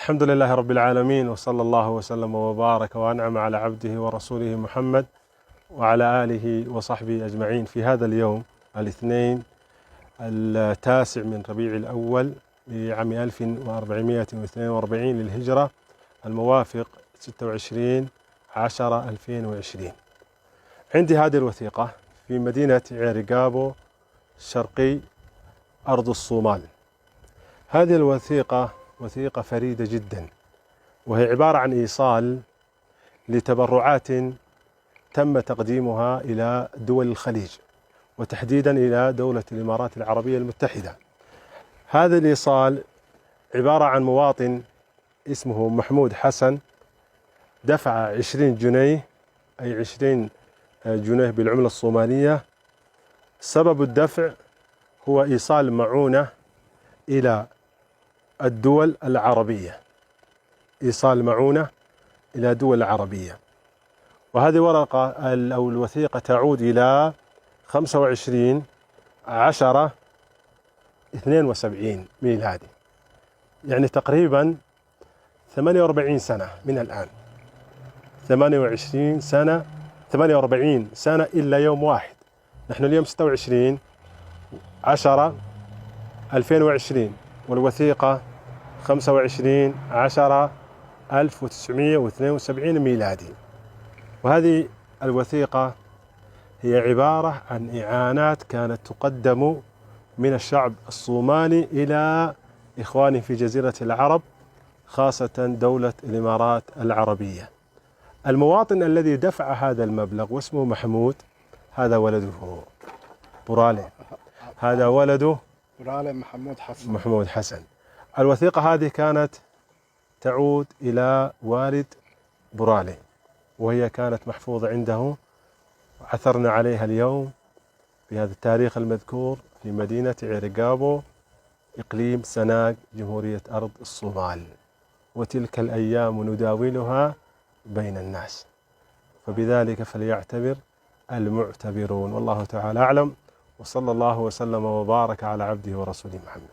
الحمد لله رب العالمين، وصلى الله وسلم وبارك وأنعم على عبده ورسوله محمد وعلى آله وصحبه أجمعين في هذا اليوم الاثنين 9 من ربيع الأول لعام 1442 للهجرة، الموافق 26/10/2020. عندي هذه الوثيقة في مدينة عيرقابو شرقي أرض الصومال. هذه الوثيقة وثيقة فريدة جدا، وهي عبارة عن إيصال لتبرعات تم تقديمها إلى دول الخليج، وتحديدا إلى دولة الإمارات العربية المتحدة. هذا الإيصال عبارة عن مواطن اسمه محمود حسن دفع 20 جنيه، أي 20 جنيه بالعملة الصومالية. سبب الدفع هو إيصال معونة إلى الدول العربية، إيصال معونة إلى دول عربية. وهذه ورقة أو الوثيقة تعود إلى 25/10/72 ميلادي، يعني تقريبا 48 سنة من الآن، 28 سنة 48 سنة إلا يوم واحد. نحن اليوم 26/10/2020 والوثيقة 25/10/1972 ميلادي. وهذه الوثيقة هي عبارة عن إعانات كانت تقدم من الشعب الصومالي إلى إخوانه في جزيرة العرب، خاصة دولة الإمارات العربية. المواطن الذي دفع هذا المبلغ واسمه محمود، هذا ولده برالي، هذا ولده برالي محمود حسن. الوثيقة هذه كانت تعود إلى والد برالي، وهي كانت محفوظة عنده، عثرنا عليها اليوم في هذا التاريخ المذكور في مدينة عيرقابو إقليم سناق جمهورية أرض الصومال. وتلك الأيام نداولها بين الناس، فبذلك فليعتبر المعتبرون. والله تعالى أعلم، وصلى الله وسلم وبارك على عبده ورسوله محمد.